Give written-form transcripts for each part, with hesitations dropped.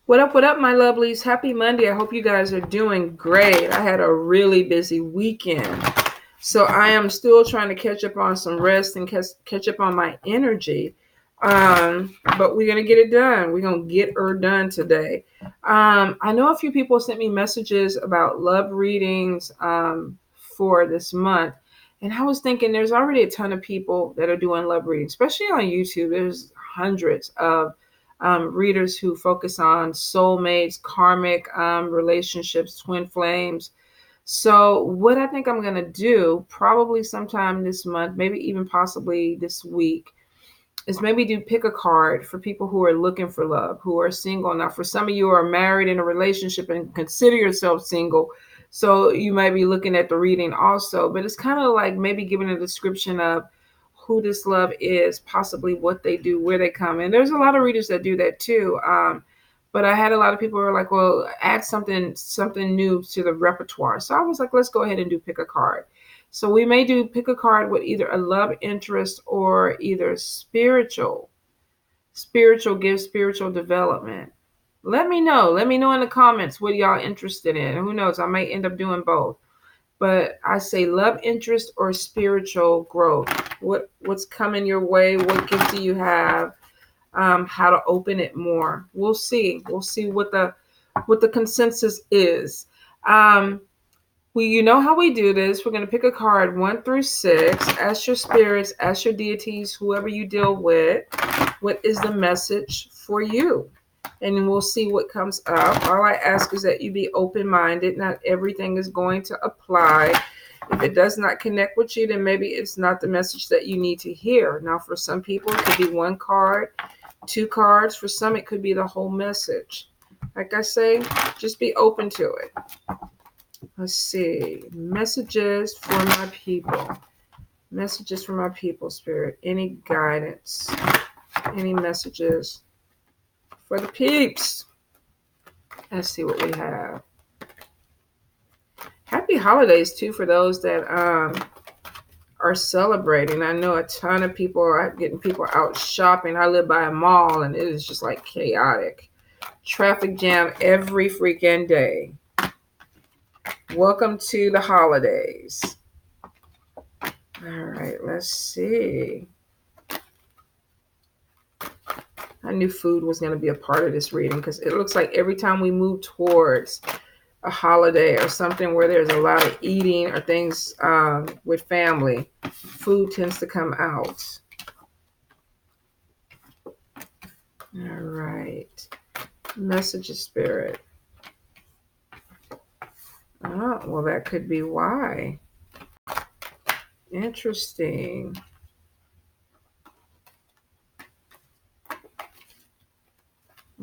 What up, my lovelies? Happy Monday. I hope you guys are doing great. I had a really busy weekend. So I am still trying to catch up on some rest and catch up on my energy. But we're going to get it done. We're going to get her done today. I know a few people sent me messages about love readings for this month. And I was thinking there's already a ton of people that are doing love readings, especially on YouTube. There's hundreds of readers who focus on soulmates, karmic relationships, twin flames. So, what I think I'm going to do probably sometime this month, maybe even possibly this week, is maybe do pick a card for people who are looking for love, who are single. Now, for some of you who are married in a relationship and consider yourself single, so you might be looking at the reading also, but it's kind of like maybe giving a description of who this love is, possibly what they do, where they come. And there's a lot of readers that do that too. But I had a lot of people who were like, well, add something new to the repertoire. So I was like, let's go ahead and do pick a card. So we may do pick a card with either a love interest or either spiritual give spiritual development. Let me know in the comments what y'all interested in. Who knows, I may end up doing both. But I say love interest or spiritual growth. What's coming your way? What gifts do you have? How to open it more? We'll see what the consensus is. You know how we do this. We're going to pick a card 1 through 6. Ask your spirits, ask your deities, whoever you deal with, what is the message for you? And then we'll see what comes up. All I ask is that you be open-minded. Not everything is going to apply. If it does not connect with you, then maybe it's not the message that you need to hear. Now, for some people, it could be 1 card, 2 cards. For some, it could be the whole message. Like I say, just be open to it. Let's see. Messages for my people. Messages for my people, Spirit. Any guidance? Any messages for the peeps? Let's see what we have. Happy holidays, too, for those that are celebrating. I know a ton of people are getting people out shopping. I live by a mall, and it is just like chaotic. Traffic jam every freaking day. Welcome to the holidays. All right, let's see. I knew food was going to be a part of this reading because it looks like every time we move towards a holiday or something where there's a lot of eating or things with family, food tends to come out. All right. Message of spirit. Oh, well, that could be why. Interesting.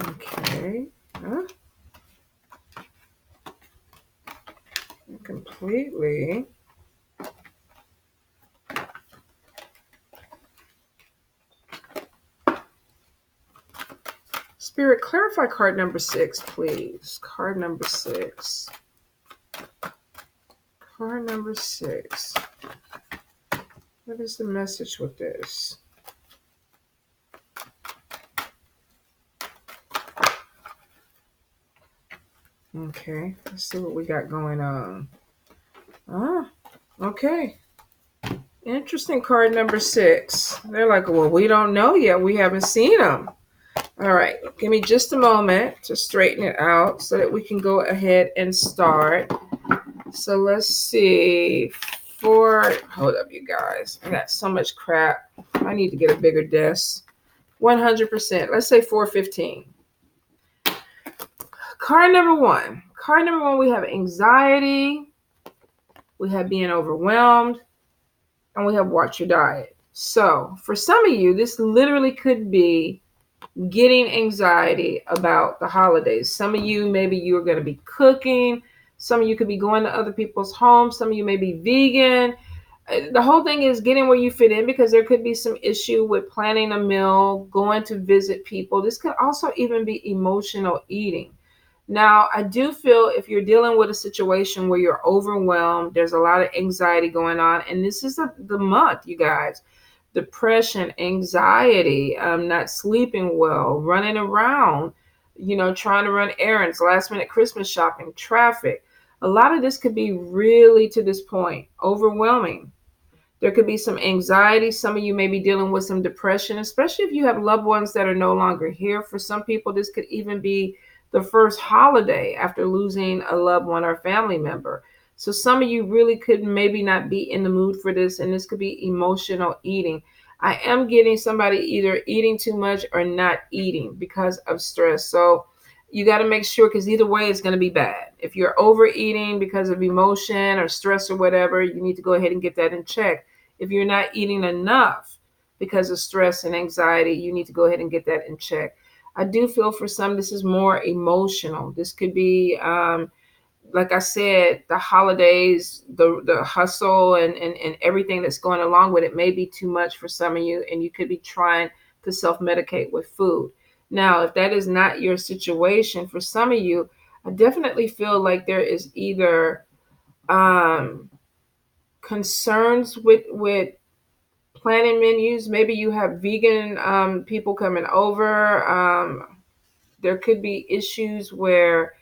Okay. Huh? Completely. Spirit, clarify card number 6, please. Card number 6. Card number 6. What is the message with this? Okay, let's see what we got going on. Okay. Interesting card number 6. They're like, well, we don't know yet. We haven't seen them. All right, give me just a moment to straighten it out so that we can go ahead and start. So let's see. Hold up, you guys. I got so much crap. I need to get a bigger desk. 100%. Let's say 415. Card number 1. Card number 1, we have anxiety. We have being overwhelmed. And we have watch your diet. So for some of you, this literally could be getting anxiety about the holidays. Some of you, maybe you're going to be cooking. Some of you could be going to other people's homes. Some of you may be vegan. The whole thing is getting where you fit in, because there could be some issue with planning a meal, going to visit people. This could also even be emotional eating. Now, I do feel if you're dealing with a situation where you're overwhelmed, there's a lot of anxiety going on, and this is the month, you guys. Depression, anxiety, not sleeping well, running around, trying to run errands, last minute Christmas shopping, traffic. A lot of this could be really, to this point, overwhelming. There could be some anxiety. Some of you may be dealing with some depression, especially if you have loved ones that are no longer here. For some people, this could even be the first holiday after losing a loved one or family member. So some of you really could maybe not be in the mood for this, and this could be emotional eating. I am getting somebody either eating too much or not eating because of stress. So you got to make sure, because either way it's going to be bad. If you're overeating because of emotion or stress or whatever, you need to go ahead and get that in check. If you're not eating enough because of stress and anxiety, you need to go ahead and get that in check. I do feel for some this is more emotional. This could be, like I said, the holidays, the hustle and everything that's going along with it may be too much for some of you, and you could be trying to self-medicate with food. Now, if that is not your situation, for some of you, I definitely feel like there is either concerns with planning menus. Maybe you have vegan people coming over. There could be issues where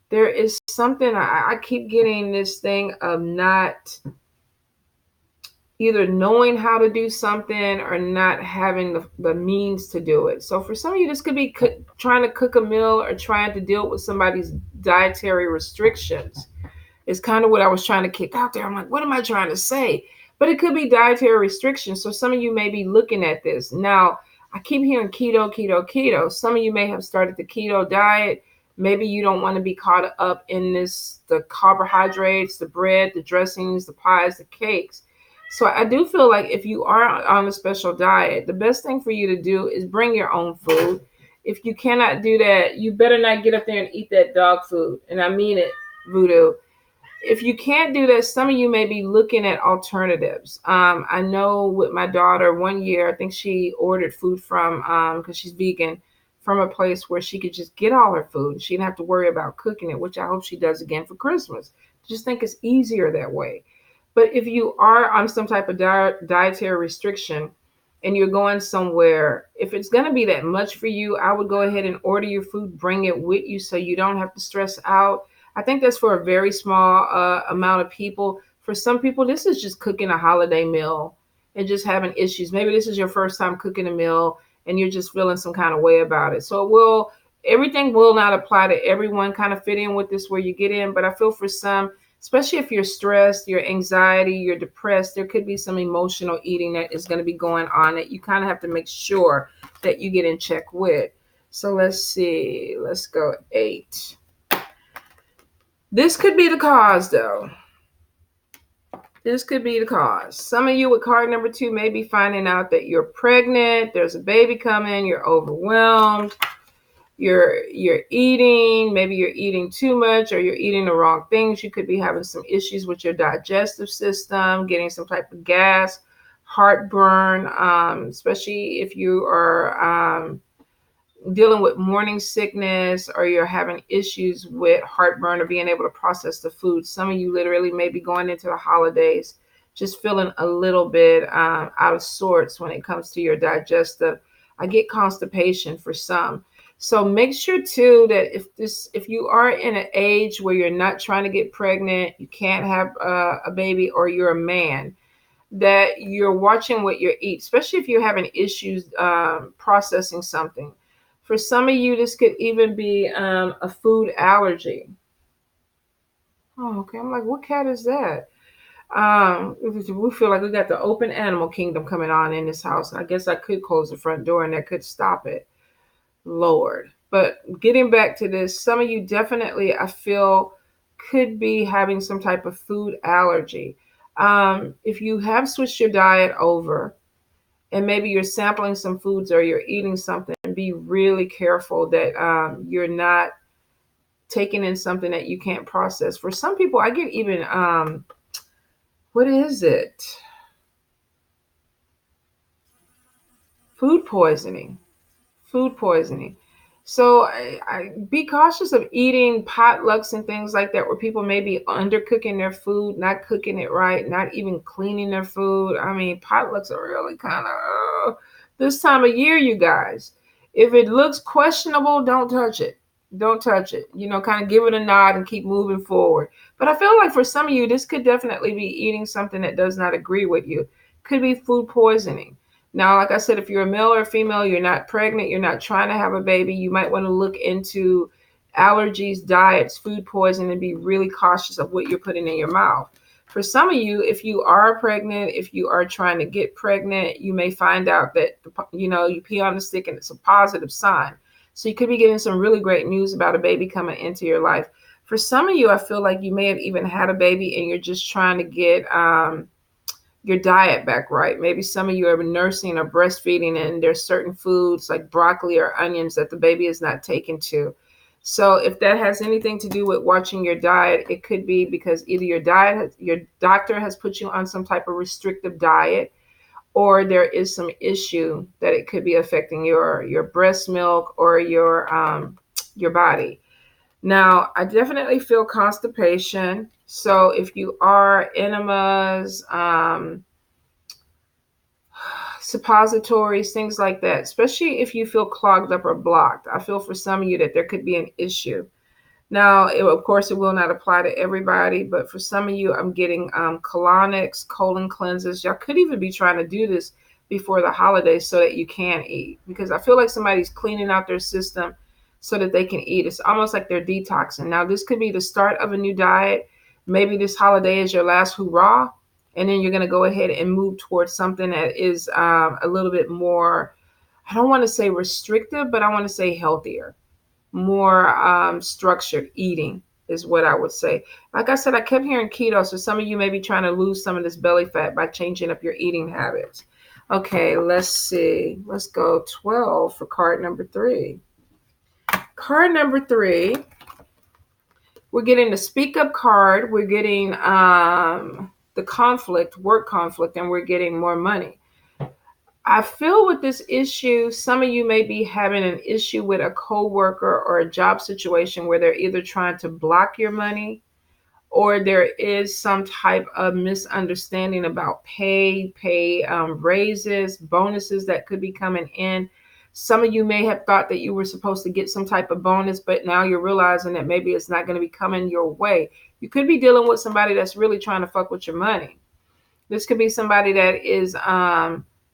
there is something. I keep getting this thing of not either knowing how to do something or not having the means to do it. So for some of you, this could be trying to cook a meal or trying to deal with somebody's dietary restrictions. Is kind of what I was trying to kick out there. I'm like, what am I trying to say? But it could be dietary restrictions. So some of you may be looking at this. Now, I keep hearing keto, keto, keto. Some of you may have started the keto diet. Maybe you don't want to be caught up in the carbohydrates, the bread, the dressings, the pies, the cakes. So I do feel like if you are on a special diet, the best thing for you to do is bring your own food. If you cannot do that, you better not get up there and eat that dog food. And I mean it, Voodoo. If you can't do that, some of you may be looking at alternatives. I know with my daughter, one year, I think she ordered food from, because she's vegan, from a place where she could just get all her food. She didn't have to worry about cooking it, which I hope she does again for Christmas. Just think it's easier that way. But if you are on some type of dietary restriction and you're going somewhere, if it's going to be that much for you, I would go ahead and order your food, bring it with you so you don't have to stress out. I think that's for a very small amount of people. For some people, this is just cooking a holiday meal and just having issues. Maybe this is your first time cooking a meal and you're just feeling some kind of way about it. So everything will not apply to everyone, kind of fit in with this where you get in. But I feel for some, especially if you're stressed, your anxiety, you're depressed, there could be some emotional eating that is going to be going on that you kind of have to make sure that you get in check with. So let's see. Let's go 8. This could be the cause, though. This could be the cause. Some of you with card number 2 may be finding out that you're pregnant, there's a baby coming, you're overwhelmed, you're eating, maybe you're eating too much or you're eating the wrong things. You could be having some issues with your digestive system, getting some type of gas, heartburn, especially if you are dealing with morning sickness or you're having issues with heartburn or being able to process the food. Some of you literally may be going into the holidays just feeling a little bit out of sorts when it comes to your digestive. I get constipation for some. So make sure too that if you are in an age where you're not trying to get pregnant, you can't have a baby, or you're a man, that you're watching what you eat, especially if you're having issues processing something. For some of you, this could even be a food allergy. Oh, okay. I'm like, what cat is that? We feel like we got the open animal kingdom coming on in this house. I guess I could close the front door and that could stop it. Lord. But getting back to this, some of you definitely, I feel, could be having some type of food allergy. If you have switched your diet over, and maybe you're sampling some foods or you're eating something, be really careful that you're not taking in something that you can't process. For some people, I get even, what is it? Food poisoning. Food poisoning. So I be cautious of eating potlucks and things like that where people may be undercooking their food, not cooking it right, not even cleaning their food. I mean, potlucks are really kind of this time of year, you guys. If it looks questionable, don't touch it. Don't touch it. Kind of give it a nod and keep moving forward. But I feel like for some of you, this could definitely be eating something that does not agree with you. Could be food poisoning. Now, like I said, if you're a male or a female, you're not pregnant, you're not trying to have a baby, you might want to look into allergies, diets, food poisoning, and be really cautious of what you're putting in your mouth. For some of you, if you are pregnant, if you are trying to get pregnant, you may find out that, you pee on the stick and it's a positive sign. So you could be getting some really great news about a baby coming into your life. For some of you, I feel like you may have even had a baby and you're just trying to get your diet back right. Maybe some of you are nursing or breastfeeding and there's certain foods like broccoli or onions that the baby is not taken to. So if that has anything to do with watching your diet, it could be because either your doctor has put you on some type of restrictive diet, or there is some issue that it could be affecting your breast milk or your body. Now, I definitely feel constipation. So if you are enemas, suppositories, things like that, especially if you feel clogged up or blocked, I feel for some of you that there could be an issue. Now, of course, it will not apply to everybody, but for some of you, I'm getting colonics, colon cleanses. Y'all could even be trying to do this before the holidays so that you can eat, because I feel like somebody's cleaning out their system so that they can eat. It's almost like they're detoxing. Now, this could be the start of a new diet. Maybe this holiday is your last hurrah, and then you're going to go ahead and move towards something that is a little bit more, I don't want to say restrictive, but I want to say healthier, more structured eating is what I would say. Like I said, I kept hearing keto, so some of you may be trying to lose some of this belly fat by changing up your eating habits. Okay, let's see. Let's go 12 for card number 3. Card number 3, we're getting the speak up card. We're getting the conflict, work conflict, and we're getting more money. I feel with this issue, some of you may be having an issue with a coworker or a job situation where they're either trying to block your money, or there is some type of misunderstanding about pay raises, bonuses that could be coming in. Some of you may have thought that you were supposed to get some type of bonus, but now you're realizing that maybe it's not going to be coming your way. You could be dealing with somebody that's really trying to fuck with your money. This could be somebody that is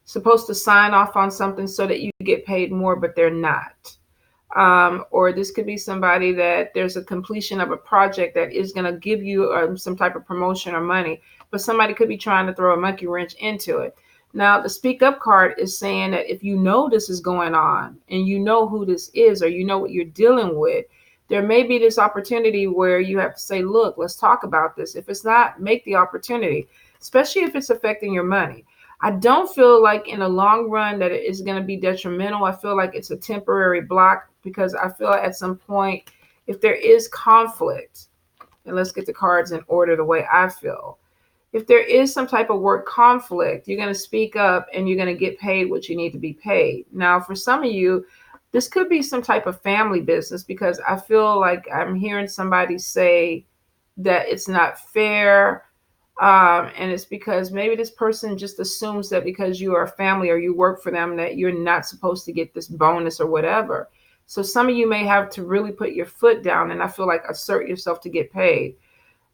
supposed to sign off on something so that you get paid more, but they're not. Or this could be somebody that there's a completion of a project that is going to give you some type of promotion or money, but somebody could be trying to throw a monkey wrench into it. Now, the speak up card is saying that if you know this is going on and you know who this is, or you know what you're dealing with, there may be this opportunity where you have to say, look, let's talk about this. If it's not, make the opportunity, especially if it's affecting your money. I don't feel like in the long run that it is going to be detrimental. I feel like it's a temporary block, because I feel at some point, if there is conflict, and let's get the cards in order the way I feel. If there is some type of work conflict, you're going to speak up and you're going to get paid what you need to be paid. Now, for some of you, this could be some type of family business, because I feel like I'm hearing somebody say that it's not fair. And it's because maybe this person just assumes that because you are a family or you work for them, that you're not supposed to get this bonus or whatever. So some of you may have to really put your foot down and I feel like assert yourself to get paid.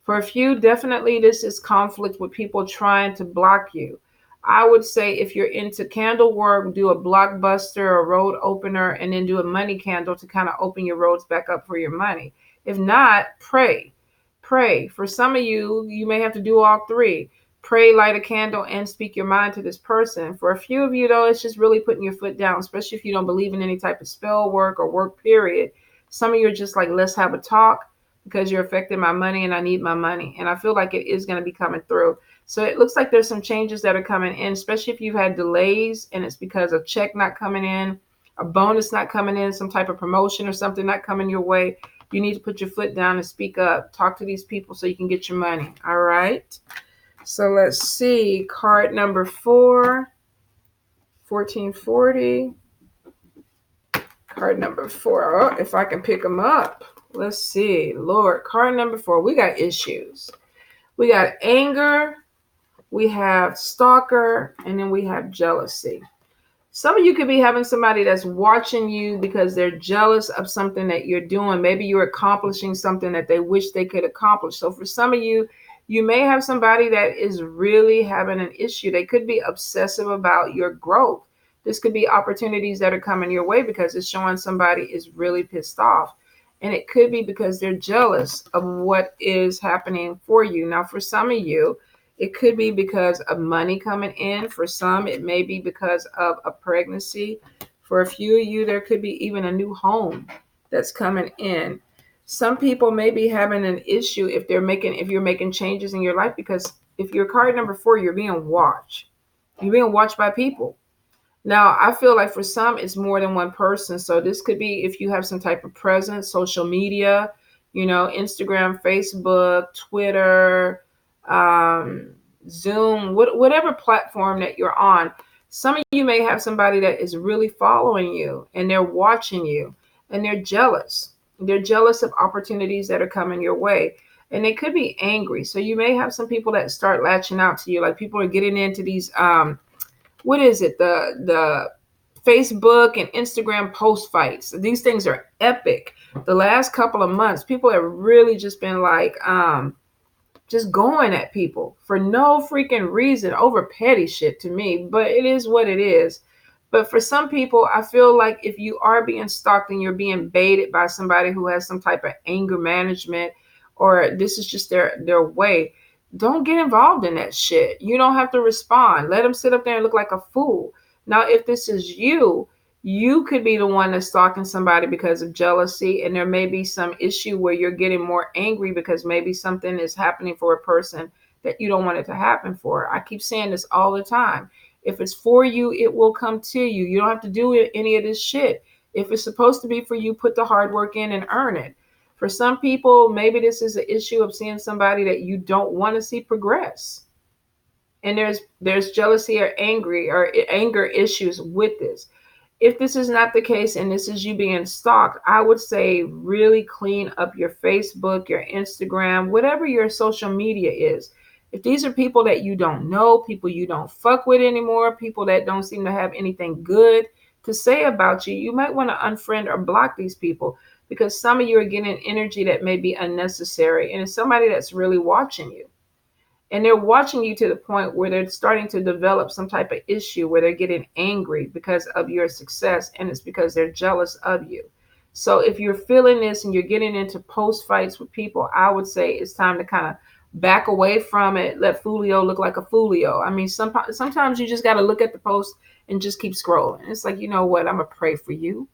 For a few, definitely this is conflict with people trying to block you. I would say if you're into candle work, do a blockbuster, a road opener, and then do a money candle to kind of open your roads back up for your money. If not, pray. Pray. For some of you, you may have to do all three. Pray, light a candle, and speak your mind to this person. For a few of you, though, it's just really putting your foot down, especially if you don't believe in any type of spell work or work, period. Some of you are just like, let's have a talk, because you're affecting my money and I need my money. And I feel like it is going to be coming through. So it looks like there's some changes that are coming in, especially if you've had delays and it's because of check not coming in, a bonus not coming in, some type of promotion or something not coming your way. You need to put your foot down and speak up. Talk to these people so you can get your money. All right. So let's see. Card number 4, 1440. Card number 4. Oh, if I can pick them up. Let's see. Lord, card number 4. We got issues. We got anger. We have stalker. And then we have jealousy. Some of you could be having somebody that's watching you because they're jealous of something that you're doing. Maybe you're accomplishing something that they wish they could accomplish. So for some of you, you may have somebody that is really having an issue. They could be obsessive about your growth. This could be opportunities that are coming your way because it's showing somebody is really pissed off. And it could be because they're jealous of what is happening for you. Now, for some of you, it could be because of money coming in. For some, it may be because of a pregnancy. For a few of you, there could be even a new home that's coming in. Some people may be having an issue if you're making changes in your life, because if you're card number 4, you're being watched. You're being watched by people. Now, I feel like for some, it's more than one person. So this could be if you have some type of presence, social media, Instagram, Facebook, Twitter, Zoom, whatever platform that you're on. Some of you may have somebody that is really following you and they're watching you and they're jealous. They're jealous of opportunities that are coming your way. And they could be angry. So you may have some people that start latching out to you. Like people are getting into these what is it? The Facebook and Instagram post fights. These things are epic. The last couple of months, people have really just been like just going at people for no freaking reason over petty shit to me, but it is what it is. But for some people, I feel like if you are being stalked and you're being baited by somebody who has some type of anger management, or this is just their way, don't get involved in that shit. You don't have to respond. Let them sit up there and look like a fool. Now, if this is you could be the one that's stalking somebody because of jealousy, and there may be some issue where you're getting more angry because maybe something is happening for a person that you don't want it to happen for. I keep saying this all the time. If it's for you, it will come to you. You don't have to do any of this shit. If it's supposed to be for you, put the hard work in and earn it. For some people, maybe this is an issue of seeing somebody that you don't want to see progress. And there's jealousy or anger issues with this. If this is not the case and this is you being stalked, I would say really clean up your Facebook, your Instagram, whatever your social media is. If these are people that you don't know, people you don't fuck with anymore, people that don't seem to have anything good to say about you, you might want to unfriend or block these people, because some of you are getting energy that may be unnecessary, and it's somebody that's really watching you. And they're watching you to the point where they're starting to develop some type of issue where they're getting angry because of your success, and it's because they're jealous of you. So if you're feeling this and you're getting into post fights with people, I would say it's time to kind of back away from it. Let Folio look like a Folio. I mean, sometimes you just got to look at the post and just keep scrolling. It's like, you know what? I'm going to pray for you.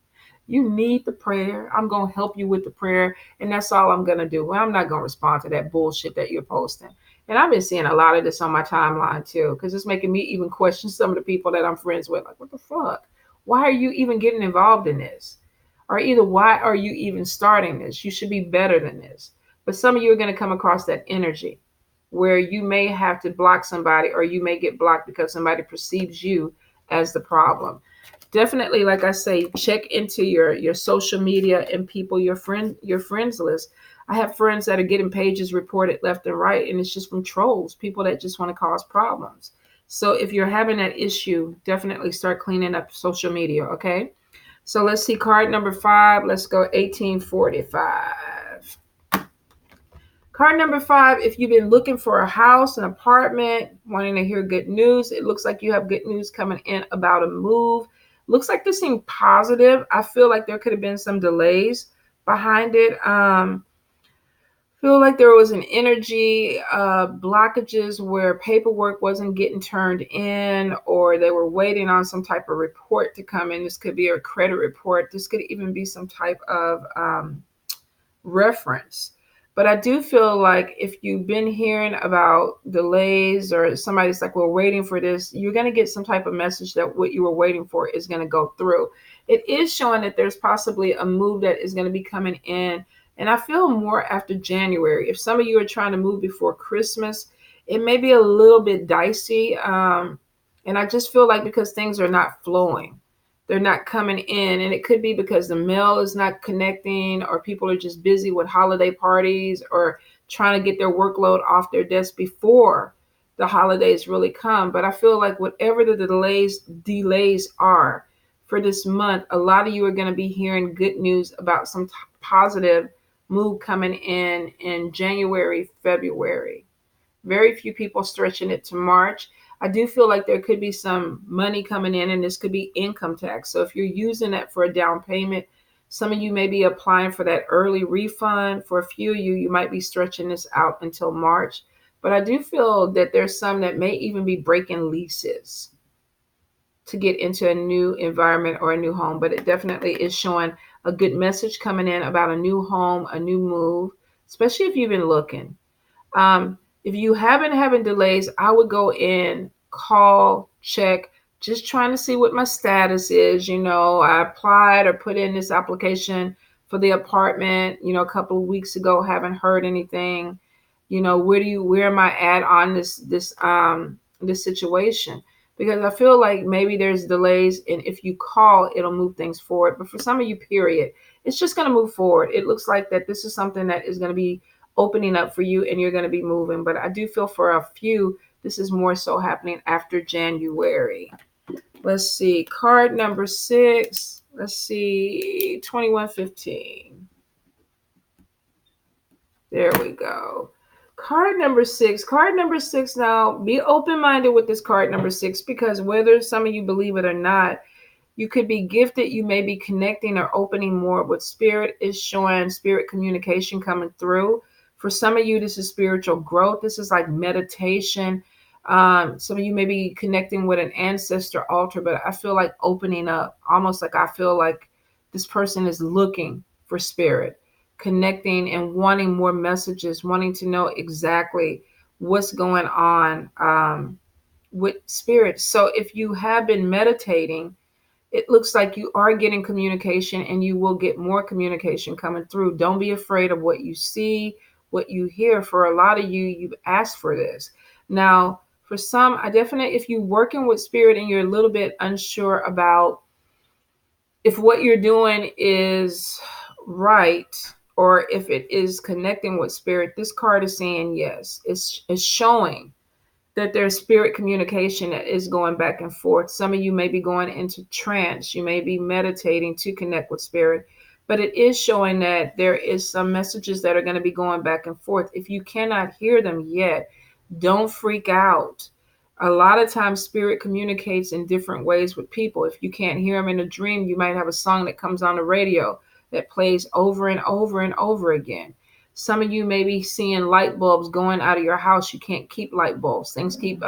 You need the prayer. I'm going to help you with the prayer. And that's all I'm going to do. Well, I'm not going to respond to that bullshit that you're posting. And I've been seeing a lot of this on my timeline too, because it's making me even question some of the people that I'm friends with. Like, what the fuck? Why are you even getting involved in this? Or either why are you even starting this? You should be better than this. But some of you are going to come across that energy where you may have to block somebody, or you may get blocked because somebody perceives you as the problem. Definitely, like I say, check into your social media and people, your friends list. I have friends that are getting pages reported left and right, and it's just from trolls, people that just want to cause problems. So if you're having that issue, definitely start cleaning up social media, okay? So let's see, card number 5. Let's go 1845. Card number 5, if you've been looking for a house, an apartment, wanting to hear good news, it looks like you have good news coming in about a move. Looks like this seemed positive. I feel like there could have been some delays behind it. Feel like there was an energy blockages where paperwork wasn't getting turned in, or they were waiting on some type of report to come in. This could be a credit report. This could even be some type of reference. But I do feel like if you've been hearing about delays, or somebody's like, we're waiting for this, you're going to get some type of message that what you were waiting for is going to go through. It is showing that there's possibly a move that is going to be coming in. And I feel more after January. If some of you are trying to move before Christmas, it may be a little bit dicey. And I just feel like because things are not flowing, they're not coming in, and it could be because the mail is not connecting, or people are just busy with holiday parties, or trying to get their workload off their desk before the holidays really come. But I feel like whatever the delays are for this month, a lot of you are going to be hearing good news about some positive move coming in January, February. Very few people stretching it to March. I do feel like there could be some money coming in, and this could be income tax. So if you're using that for a down payment, some of you may be applying for that early refund. For a few of you, you might be stretching this out until March. But I do feel that there's some that may even be breaking leases to get into a new environment or a new home. But it definitely is showing a good message coming in about a new home, a new move, especially if you've been looking. If you have been having delays, I would go in, call, check, just trying to see what my status is. I applied or put in this application for the apartment, a couple of weeks ago, haven't heard anything. Where am I at on this situation? Because I feel like maybe there's delays, and if you call, it'll move things forward. But for some of you, period, it's just going to move forward. It looks like that this is something that is going to be opening up for you, and you're going to be moving. But I do feel for a few, this is more so happening after January. Let's see, card number 6. Let's see, 2115. There we go. Card number 6. Card number 6. Now, be open-minded with this card number 6, because whether some of you believe it or not, you could be gifted. You may be connecting or opening more with spirit. Is showing spirit communication coming through. For some of you, this is spiritual growth. This is like meditation. Some of you may be connecting with an ancestor altar, but I feel like opening up, almost like I feel like this person is looking for spirit, connecting and wanting more messages, wanting to know exactly what's going on with spirit. So if you have been meditating, it looks like you are getting communication, and you will get more communication coming through. Don't be afraid of what you see, what you hear. For a lot of you, you've asked for this. Now, for some, if you're working with spirit and you're a little bit unsure about if what you're doing is right, or if it is connecting with spirit, this card is saying yes. It's showing that there's spirit communication that is going back and forth. Some of you may be going into trance. You may be meditating to connect with spirit, but it is showing that there is some messages that are going to be going back and forth. If you cannot hear them yet, don't freak out. A lot of times spirit communicates in different ways with people. If you can't hear them in a dream, you might have a song that comes on the radio that plays over and over and over again. Some of you may be seeing light bulbs going out of your house. You can't keep light bulbs. Things keep,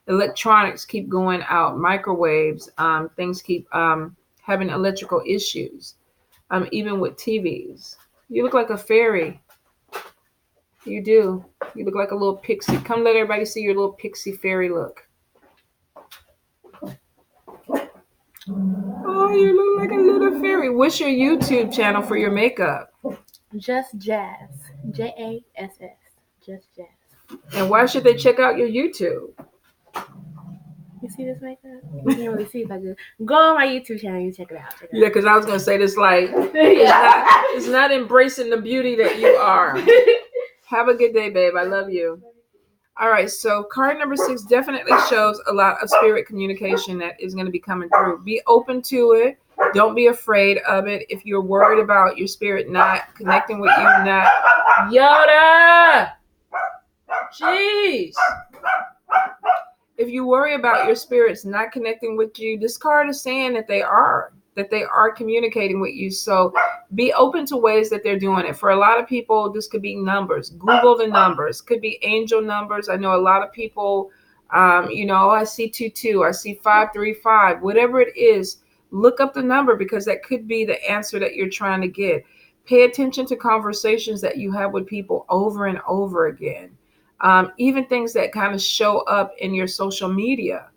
electronics keep going out, microwaves, things keep having electrical issues, even with TVs. You look like a fairy. You do. You look like a little pixie. Come let everybody see your little pixie fairy look. Oh, you look like a little fairy. What's your YouTube channel for your makeup? Just Jazz. JASS. Just Jazz. And why should they check out your YouTube? You see this makeup? You can't really see if I do. Go on my YouTube channel and check it out. Yeah, because I was going to say this like, it's not embracing the beauty that you are. Have a good day, babe. I love you. All right, so card number 6 definitely shows a lot of spirit communication that is going to be coming through. Be open to it. Don't be afraid of it. If you're worried about your spirit not connecting with you, not Yoda. Jeez. If you worry about your spirits not connecting with you, this card is saying that they are communicating with you. So be open to ways that they're doing it. For a lot of people, this could be numbers. Google the numbers. Could be angel numbers. I know a lot of people, I see 22, I see 535, whatever it is, look up the number, because that could be the answer that you're trying to get. Pay attention to conversations that you have with people over and over again. Even things that kind of show up in your social media,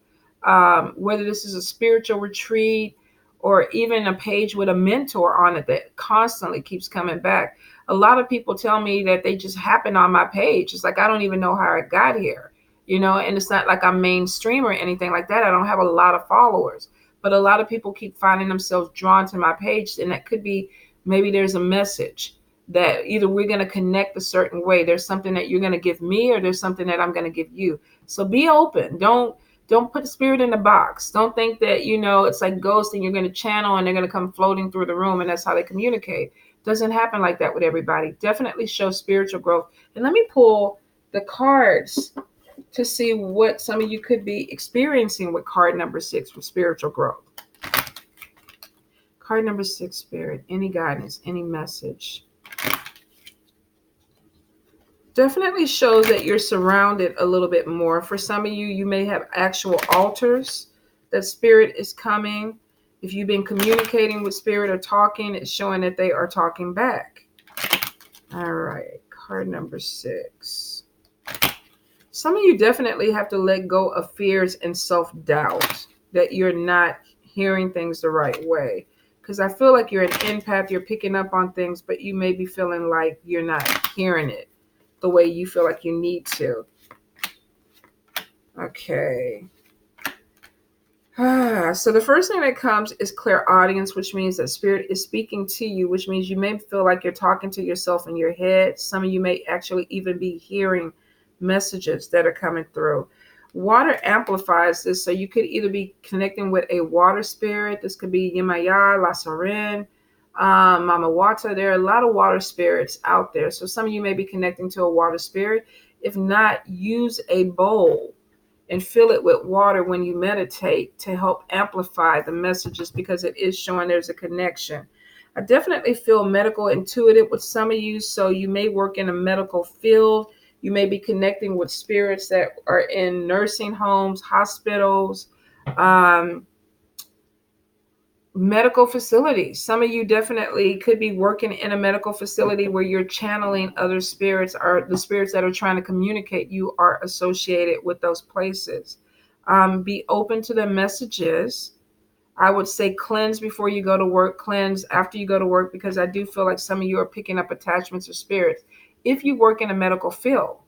whether this is a spiritual retreat or even a page with a mentor on it that constantly keeps coming back. A lot of people tell me that they just happen on my page. It's like, I don't even know how I got here, and it's not like I'm mainstream or anything like that. I don't have a lot of followers, but a lot of people keep finding themselves drawn to my page. And that could be, maybe there's a message that either we're going to connect a certain way. There's something that you're going to give me, or there's something that I'm going to give you. So be open. Don't put the spirit in a box. Don't think that, it's like ghosts and you're going to channel and they're going to come floating through the room and that's how they communicate. Doesn't happen like that with everybody. Definitely show spiritual growth. And let me pull the cards to see what some of you could be experiencing with card number 6 for spiritual growth. Card number 6, Spirit. Any guidance, any message? Definitely shows that you're surrounded a little bit more. For some of you, you may have actual altars that Spirit is coming. If you've been communicating with Spirit or talking, it's showing that they are talking back. All right, card number 6. Some of you definitely have to let go of fears and self-doubt that you're not hearing things the right way. Because I feel like you're an empath, you're picking up on things, but you may be feeling like you're not hearing it the way you feel like you need to. Okay. So the first thing that comes is clairaudience, which means that Spirit is speaking to you, which means you may feel like you're talking to yourself in your head. Some of you may actually even be hearing messages that are coming through. Water amplifies this, so you could either be connecting with a water spirit. This could be Yemaya, La Serene, Mama Wata. There are a lot of water spirits out there. So some of you may be connecting to a water spirit. If not, use a bowl and fill it with water when you meditate to help amplify the messages, because it is showing there's a connection. I definitely feel medical intuitive with some of you. So you may work in a medical field. You may be connecting with spirits that are in nursing homes, hospitals, medical facilities. Some of you definitely could be working in a medical facility where you're channeling other spirits, or the spirits that are trying to communicate. You are associated with those places. Be open to the messages. I would say cleanse before you go to work, cleanse after you go to work, because I do feel like some of you are picking up attachments or spirits. If you work in a medical field,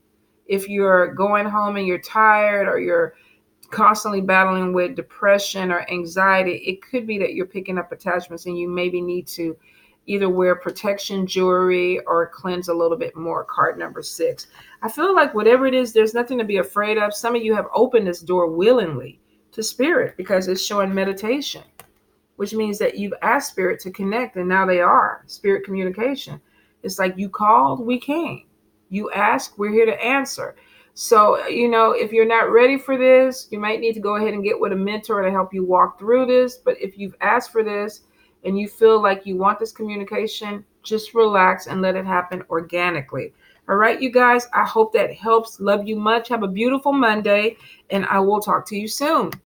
if you're going home and you're tired, or you're constantly battling with depression or anxiety, it could be that you're picking up attachments and you maybe need to either wear protection jewelry or cleanse a little bit more. Card number 6. I feel like whatever it is, there's nothing to be afraid of. Some of you have opened this door willingly to Spirit because it's showing meditation, which means that you've asked Spirit to connect, and now they are. Spirit communication. It's like you called, we came. You asked, we're here to answer. So, if you're not ready for this, you might need to go ahead and get with a mentor to help you walk through this. But if you've asked for this and you feel like you want this communication, just relax and let it happen organically. All right, you guys, I hope that helps. Love you much. Have a beautiful Monday, and I will talk to you soon.